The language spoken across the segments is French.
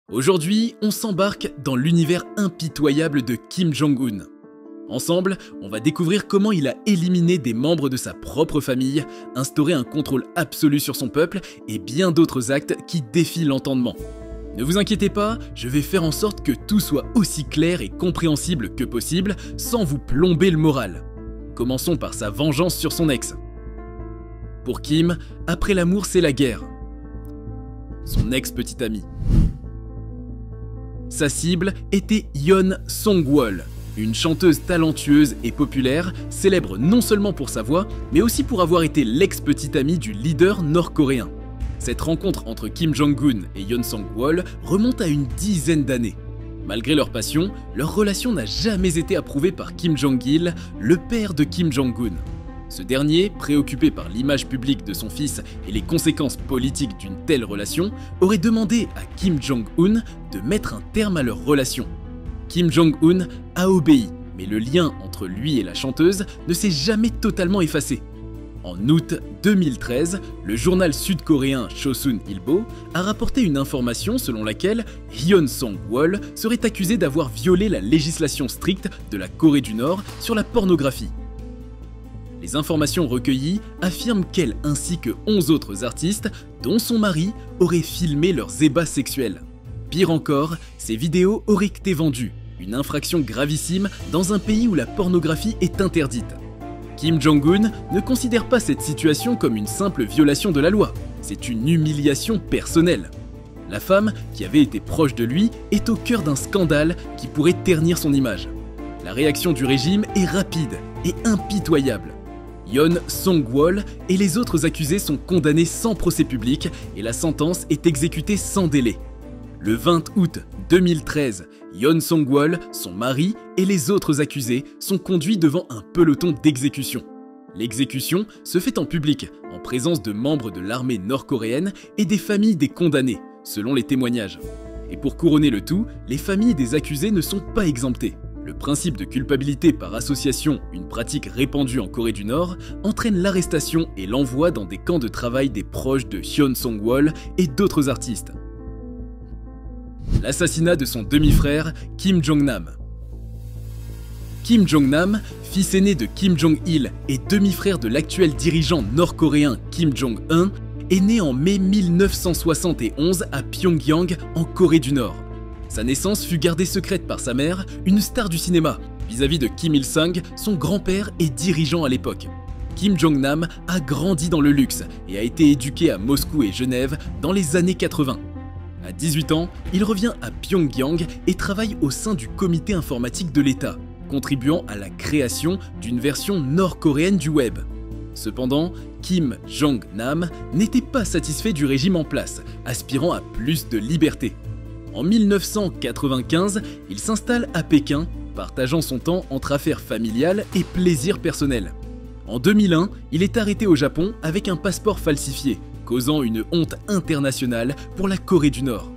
Aujourd'hui, on s'embarque dans l'univers impitoyable de Kim Jong-un. Ensemble, on va découvrir comment il a éliminé des membres de sa propre famille, instauré un contrôle absolu sur son peuple et bien d'autres actes qui défient l'entendement. Ne vous inquiétez pas, je vais faire en sorte que tout soit aussi clair et compréhensible que possible sans vous plomber le moral. Commençons par sa vengeance sur son ex. Pour Kim, après l'amour c'est la guerre. Son ex-petite amie. Sa cible était Yeon Song-wol, une chanteuse talentueuse et populaire, célèbre non seulement pour sa voix, mais aussi pour avoir été l'ex-petite amie du leader nord-coréen. Cette rencontre entre Kim Jong-un et Yeon Song-wol remonte à une dizaine d'années. Malgré leur passion, leur relation n'a jamais été approuvée par Kim Jong-il, le père de Kim Jong-un. Ce dernier, préoccupé par l'image publique de son fils et les conséquences politiques d'une telle relation, aurait demandé à Kim Jong-un de mettre un terme à leur relation. Kim Jong-un a obéi, mais le lien entre lui et la chanteuse ne s'est jamais totalement effacé. En août 2013, le journal sud-coréen Chosun Ilbo a rapporté une information selon laquelle Yeon Song-wol serait accusée d'avoir violé la législation stricte de la Corée du Nord sur la pornographie. Les informations recueillies affirment qu'elle ainsi que 11 autres artistes, dont son mari, auraient filmé leurs ébats sexuels. Pire encore, ces vidéos auraient été vendues, une infraction gravissime dans un pays où la pornographie est interdite. Kim Jong-un ne considère pas cette situation comme une simple violation de la loi, c'est une humiliation personnelle. La femme, qui avait été proche de lui, est au cœur d'un scandale qui pourrait ternir son image. La réaction du régime est rapide et impitoyable. Yeon Song-wol et les autres accusés sont condamnés sans procès public et la sentence est exécutée sans délai. Le 20 août 2013, Yeon Song-wol, son mari et les autres accusés sont conduits devant un peloton d'exécution. L'exécution se fait en public, en présence de membres de l'armée nord-coréenne et des familles des condamnés, selon les témoignages. Et pour couronner le tout, les familles des accusés ne sont pas exemptées. Le principe de culpabilité par association, une pratique répandue en Corée du Nord, entraîne l'arrestation et l'envoi dans des camps de travail des proches de Yeon Song-wol et d'autres artistes. L'assassinat de son demi-frère Kim Jong-nam. Kim Jong-nam, fils aîné de Kim Jong-il et demi-frère de l'actuel dirigeant nord-coréen Kim Jong-un, est né en mai 1971 à Pyongyang, en Corée du Nord. Sa naissance fut gardée secrète par sa mère, une star du cinéma, vis-à-vis de Kim Il-sung, son grand-père et dirigeant à l'époque. Kim Jong-nam a grandi dans le luxe et a été éduqué à Moscou et Genève dans les années 80. À 18 ans, il revient à Pyongyang et travaille au sein du comité informatique de l'État, contribuant à la création d'une version nord-coréenne du web. Cependant, Kim Jong-nam n'était pas satisfait du régime en place, aspirant à plus de liberté. En 1995, il s'installe à Pékin, partageant son temps entre affaires familiales et plaisirs personnels. En 2001, il est arrêté au Japon avec un passeport falsifié, causant une honte internationale pour la Corée du Nord.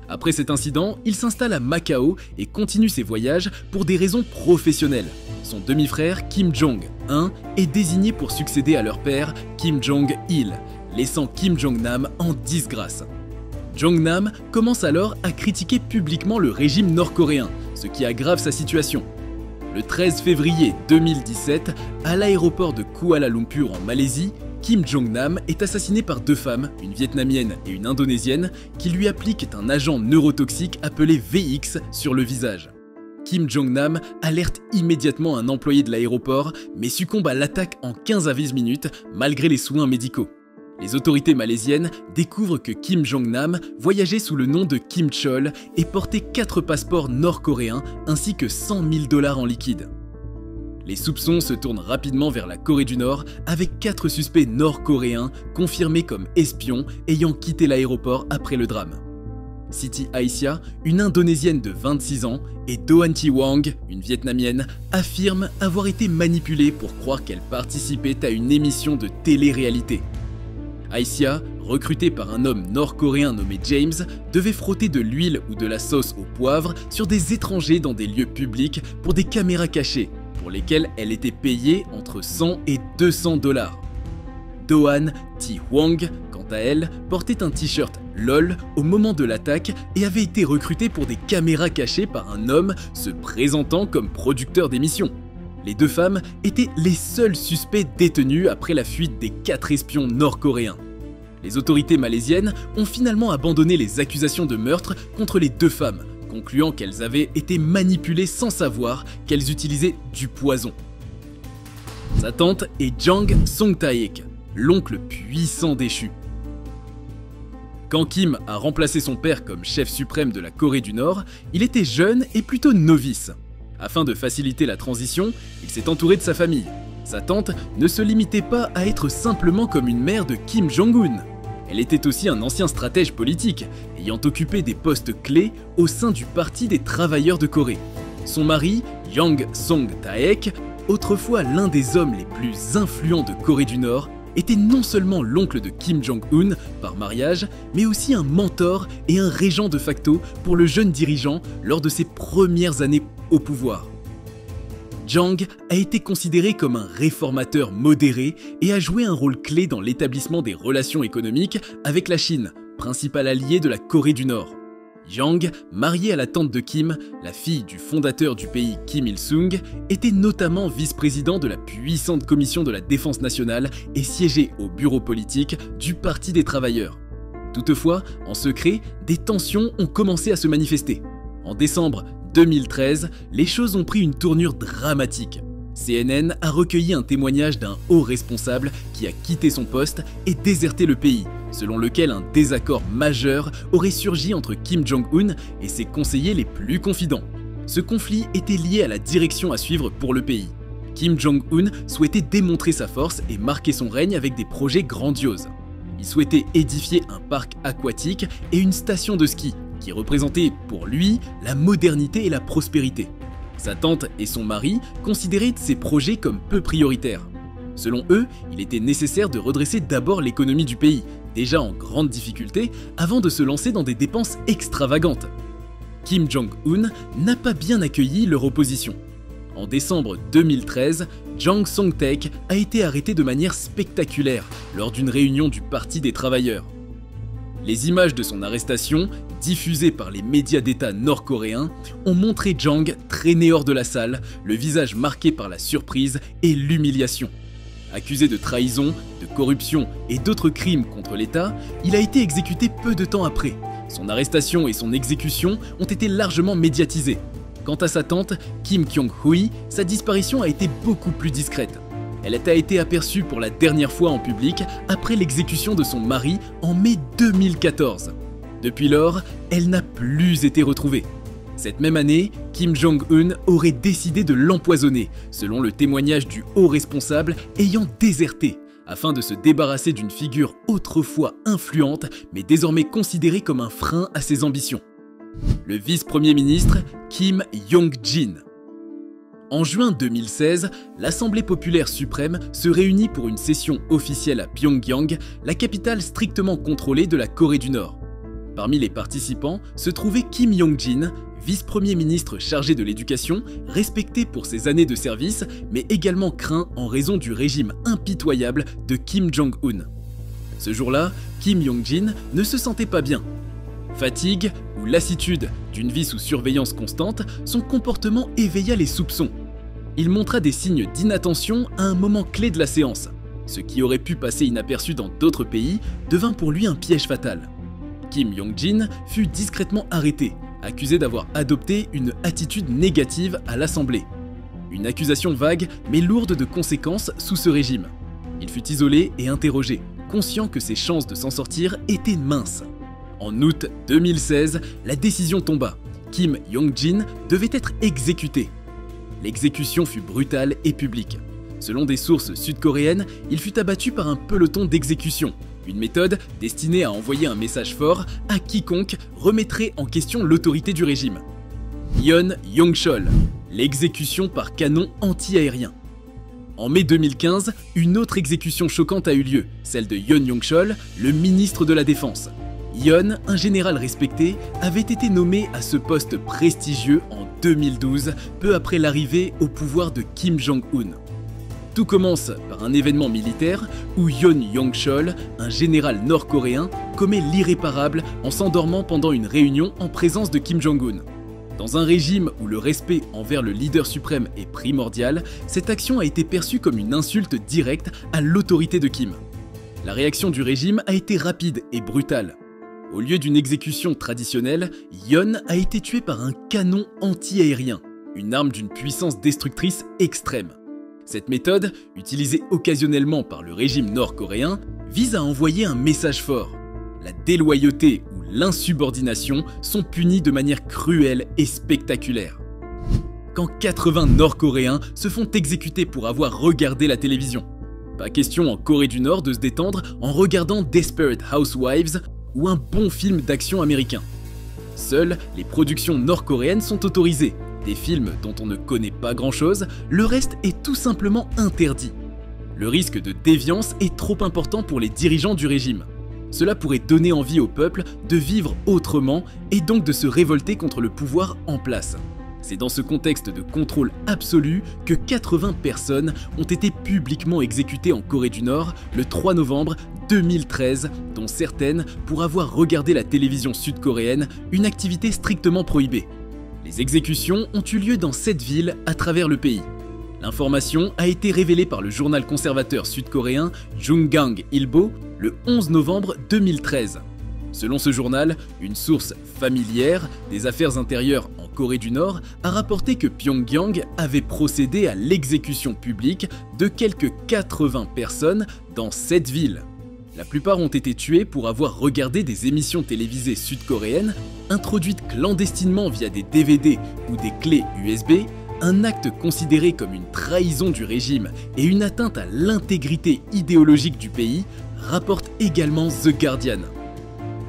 Après cet incident, il s'installe à Macao et continue ses voyages pour des raisons professionnelles. Son demi-frère Kim Jong-un est désigné pour succéder à leur père Kim Jong-il, laissant Kim Jong-nam en disgrâce. Jong-nam commence alors à critiquer publiquement le régime nord-coréen, ce qui aggrave sa situation. Le 13 février 2017, à l'aéroport de Kuala Lumpur en Malaisie, Kim Jong-nam est assassiné par deux femmes, une vietnamienne et une indonésienne, qui lui appliquent un agent neurotoxique appelé VX sur le visage. Kim Jong-nam alerte immédiatement un employé de l'aéroport, mais succombe à l'attaque en 15 à 20 minutes malgré les soins médicaux. Les autorités malaisiennes découvrent que Kim Jong-nam voyageait sous le nom de Kim Chol et portait 4 passeports nord-coréens ainsi que 100 000 $ en liquide. Les soupçons se tournent rapidement vers la Corée du Nord avec 4 suspects nord-coréens confirmés comme espions ayant quitté l'aéroport après le drame. Siti Aisyah, une indonésienne de 26 ans, et Doan Thi Wang, une vietnamienne, affirment avoir été manipulées pour croire qu'elles participaient à une émission de télé-réalité. Aisyah, recrutée par un homme nord-coréen nommé James, devait frotter de l'huile ou de la sauce au poivre sur des étrangers dans des lieux publics pour des caméras cachées, pour lesquelles elle était payée entre 100 et 200 $. Doan Thi Wang, quant à elle, portait un t-shirt LOL au moment de l'attaque et avait été recruté pour des caméras cachées par un homme se présentant comme producteur d'émissions. Les deux femmes étaient les seuls suspects détenus après la fuite des 4 espions nord-coréens. Les autorités malaisiennes ont finalement abandonné les accusations de meurtre contre les deux femmes, concluant qu'elles avaient été manipulées sans savoir qu'elles utilisaient du poison. Sa tante est Jang Song-taek, l'oncle puissant déchu. Quand Kim a remplacé son père comme chef suprême de la Corée du Nord, il était jeune et plutôt novice. Afin de faciliter la transition, il s'est entouré de sa famille. Sa tante ne se limitait pas à être simplement comme une mère de Kim Jong-un. Elle était aussi un ancien stratège politique, ayant occupé des postes clés au sein du Parti des travailleurs de Corée. Son mari, Yang Song-taek, autrefois l'un des hommes les plus influents de Corée du Nord, était non seulement l'oncle de Kim Jong-un par mariage, mais aussi un mentor et un régent de facto pour le jeune dirigeant lors de ses premières années au pouvoir. Jang a été considéré comme un réformateur modéré et a joué un rôle clé dans l'établissement des relations économiques avec la Chine, principal allié de la Corée du Nord. Yang, marié à la tante de Kim, la fille du fondateur du pays Kim Il-sung, était notamment vice-président de la puissante commission de la défense nationale et siégeait au bureau politique du Parti des travailleurs. Toutefois, en secret, des tensions ont commencé à se manifester. En décembre 2013, les choses ont pris une tournure dramatique. CNN a recueilli un témoignage d'un haut responsable qui a quitté son poste et déserté le pays, selon lequel un désaccord majeur aurait surgi entre Kim Jong-un et ses conseillers les plus confidents. Ce conflit était lié à la direction à suivre pour le pays. Kim Jong-un souhaitait démontrer sa force et marquer son règne avec des projets grandioses. Il souhaitait édifier un parc aquatique et une station de ski, qui représentait pour lui la modernité et la prospérité. Sa tante et son mari considéraient ces projets comme peu prioritaires. Selon eux, il était nécessaire de redresser d'abord l'économie du pays, déjà en grande difficulté, avant de se lancer dans des dépenses extravagantes. Kim Jong-un n'a pas bien accueilli leur opposition. En décembre 2013, Jang Song-taek a été arrêté de manière spectaculaire lors d'une réunion du Parti des travailleurs. Les images de son arrestation, diffusées par les médias d'État nord-coréens, ont montré Jang traîner hors de la salle, le visage marqué par la surprise et l'humiliation. Accusé de trahison, de corruption et d'autres crimes contre l'État, il a été exécuté peu de temps après. Son arrestation et son exécution ont été largement médiatisées. Quant à sa tante, Kim Kyung-hui, sa disparition a été beaucoup plus discrète. Elle a été aperçue pour la dernière fois en public après l'exécution de son mari en mai 2014. Depuis lors, elle n'a plus été retrouvée. Cette même année, Kim Jong-un aurait décidé de l'empoisonner, selon le témoignage du haut responsable ayant déserté, afin de se débarrasser d'une figure autrefois influente, mais désormais considérée comme un frein à ses ambitions. Le vice-premier ministre Kim Yong-jin. En juin 2016, l'Assemblée populaire suprême se réunit pour une session officielle à Pyongyang, la capitale strictement contrôlée de la Corée du Nord. Parmi les participants se trouvait Kim Yong-jin, vice-premier ministre chargé de l'éducation, respecté pour ses années de service, mais également craint en raison du régime impitoyable de Kim Jong-un. Ce jour-là, Kim Yong-jin ne se sentait pas bien. Fatigue ou lassitude d'une vie sous surveillance constante, son comportement éveilla les soupçons. Il montra des signes d'inattention à un moment clé de la séance. Ce qui aurait pu passer inaperçu dans d'autres pays devint pour lui un piège fatal. Kim Yong-jin fut discrètement arrêté, accusé d'avoir adopté une attitude négative à l'Assemblée. Une accusation vague mais lourde de conséquences sous ce régime. Il fut isolé et interrogé, conscient que ses chances de s'en sortir étaient minces. En août 2016, la décision tomba. Kim Yong-jin devait être exécuté. L'exécution fut brutale et publique. Selon des sources sud-coréennes, il fut abattu par un peloton d'exécution, une méthode destinée à envoyer un message fort à quiconque remettrait en question l'autorité du régime. Yeon Yong-chol, l'exécution par canon anti-aérien. En mai 2015, une autre exécution choquante a eu lieu, celle de Yeon Yong-chol, le ministre de la Défense. Yeon, un général respecté, avait été nommé à ce poste prestigieux en 2012, peu après l'arrivée au pouvoir de Kim Jong-un. Tout commence par un événement militaire où Yoon Yong-chol, un général nord-coréen, commet l'irréparable en s'endormant pendant une réunion en présence de Kim Jong-un. Dans un régime où le respect envers le leader suprême est primordial, cette action a été perçue comme une insulte directe à l'autorité de Kim. La réaction du régime a été rapide et brutale. Au lieu d'une exécution traditionnelle, Yoon a été tué par un canon anti-aérien, une arme d'une puissance destructrice extrême. Cette méthode, utilisée occasionnellement par le régime nord-coréen, vise à envoyer un message fort. La déloyauté ou l'insubordination sont punies de manière cruelle et spectaculaire. Quand 80 Nord-Coréens se font exécuter pour avoir regardé la télévision. Pas question en Corée du Nord de se détendre en regardant Desperate Housewives ou un bon film d'action américain. Seules les productions nord-coréennes sont autorisées. Des films dont on ne connaît pas grand-chose, le reste est tout simplement interdit. Le risque de déviance est trop important pour les dirigeants du régime. Cela pourrait donner envie au peuple de vivre autrement et donc de se révolter contre le pouvoir en place. C'est dans ce contexte de contrôle absolu que 80 personnes ont été publiquement exécutées en Corée du Nord le 3 novembre 2013, dont certaines pour avoir regardé la télévision sud-coréenne, une activité strictement prohibée. Les exécutions ont eu lieu dans 7 villes à travers le pays. L'information a été révélée par le journal conservateur sud-coréen Jungang Ilbo le 11 novembre 2013. Selon ce journal, une source familière des affaires intérieures en Corée du Nord a rapporté que Pyongyang avait procédé à l'exécution publique de quelques 80 personnes dans 7 villes. La plupart ont été tués pour avoir regardé des émissions télévisées sud-coréennes introduites clandestinement via des DVD ou des clés USB, un acte considéré comme une trahison du régime et une atteinte à l'intégrité idéologique du pays, rapporte également The Guardian.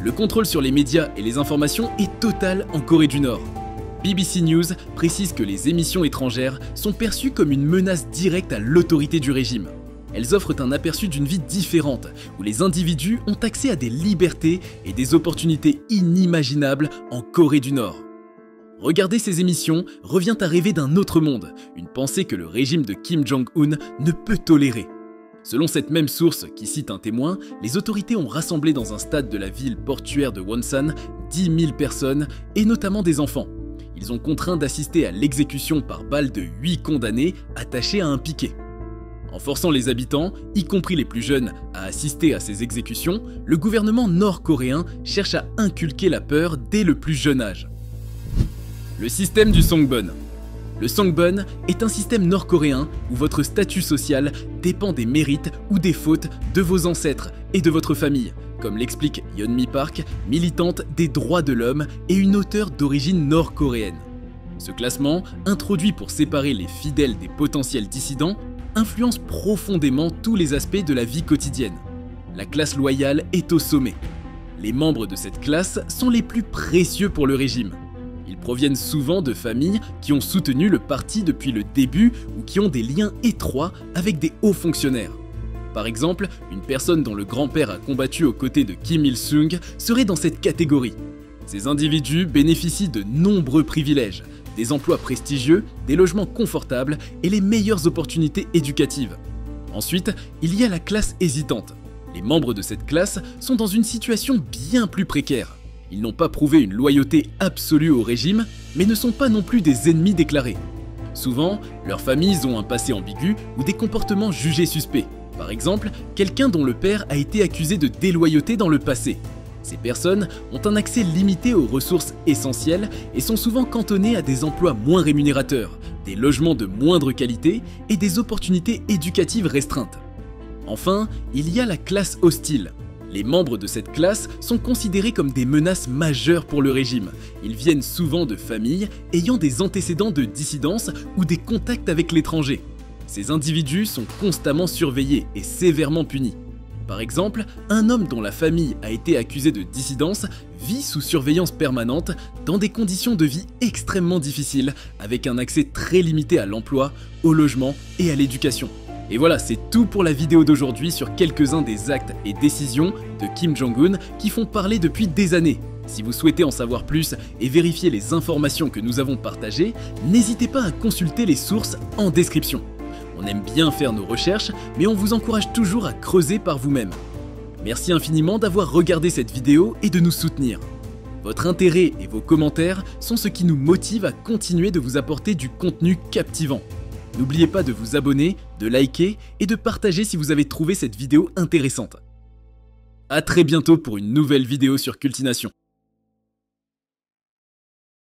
Le contrôle sur les médias et les informations est total en Corée du Nord. BBC News précise que les émissions étrangères sont perçues comme une menace directe à l'autorité du régime. Elles offrent un aperçu d'une vie différente, où les individus ont accès à des libertés et des opportunités inimaginables en Corée du Nord. Regarder ces émissions revient à rêver d'un autre monde, une pensée que le régime de Kim Jong-un ne peut tolérer. Selon cette même source qui cite un témoin, les autorités ont rassemblé dans un stade de la ville portuaire de Wonsan 10 000 personnes, et notamment des enfants. Ils ont contraint d'assister à l'exécution par balle de 8 condamnés attachés à un piquet. En forçant les habitants, y compris les plus jeunes, à assister à ces exécutions, le gouvernement nord-coréen cherche à inculquer la peur dès le plus jeune âge. Le système du Songbun. Le Songbun est un système nord-coréen où votre statut social dépend des mérites ou des fautes de vos ancêtres et de votre famille, comme l'explique Yeonmi Park, militante des droits de l'homme et une auteure d'origine nord-coréenne. Ce classement, introduit pour séparer les fidèles des potentiels dissidents, influence profondément tous les aspects de la vie quotidienne. La classe loyale est au sommet. Les membres de cette classe sont les plus précieux pour le régime. Ils proviennent souvent de familles qui ont soutenu le parti depuis le début ou qui ont des liens étroits avec des hauts fonctionnaires. Par exemple, une personne dont le grand-père a combattu aux côtés de Kim Il-sung serait dans cette catégorie. Ces individus bénéficient de nombreux privilèges, des emplois prestigieux, des logements confortables et les meilleures opportunités éducatives. Ensuite, il y a la classe hésitante. Les membres de cette classe sont dans une situation bien plus précaire. Ils n'ont pas prouvé une loyauté absolue au régime, mais ne sont pas non plus des ennemis déclarés. Souvent, leurs familles ont un passé ambigu ou des comportements jugés suspects. Par exemple, quelqu'un dont le père a été accusé de déloyauté dans le passé. Ces personnes ont un accès limité aux ressources essentielles et sont souvent cantonnées à des emplois moins rémunérateurs, des logements de moindre qualité et des opportunités éducatives restreintes. Enfin, il y a la classe hostile. Les membres de cette classe sont considérés comme des menaces majeures pour le régime. Ils viennent souvent de familles ayant des antécédents de dissidence ou des contacts avec l'étranger. Ces individus sont constamment surveillés et sévèrement punis. Par exemple, un homme dont la famille a été accusée de dissidence vit sous surveillance permanente dans des conditions de vie extrêmement difficiles, avec un accès très limité à l'emploi, au logement et à l'éducation. Et voilà, c'est tout pour la vidéo d'aujourd'hui sur quelques-uns des actes et décisions de Kim Jong-un qui font parler depuis des années. Si vous souhaitez en savoir plus et vérifier les informations que nous avons partagées, n'hésitez pas à consulter les sources en description. On On aime bien faire nos recherches, mais on vous encourage toujours à creuser par vous-même. Merci infiniment d'avoir regardé cette vidéo et de nous soutenir. Votre intérêt et vos commentaires sont ce qui nous motive à continuer de vous apporter du contenu captivant. N'oubliez pas de vous abonner, de liker et de partager si vous avez trouvé cette vidéo intéressante. A très bientôt pour une nouvelle vidéo sur Cultination.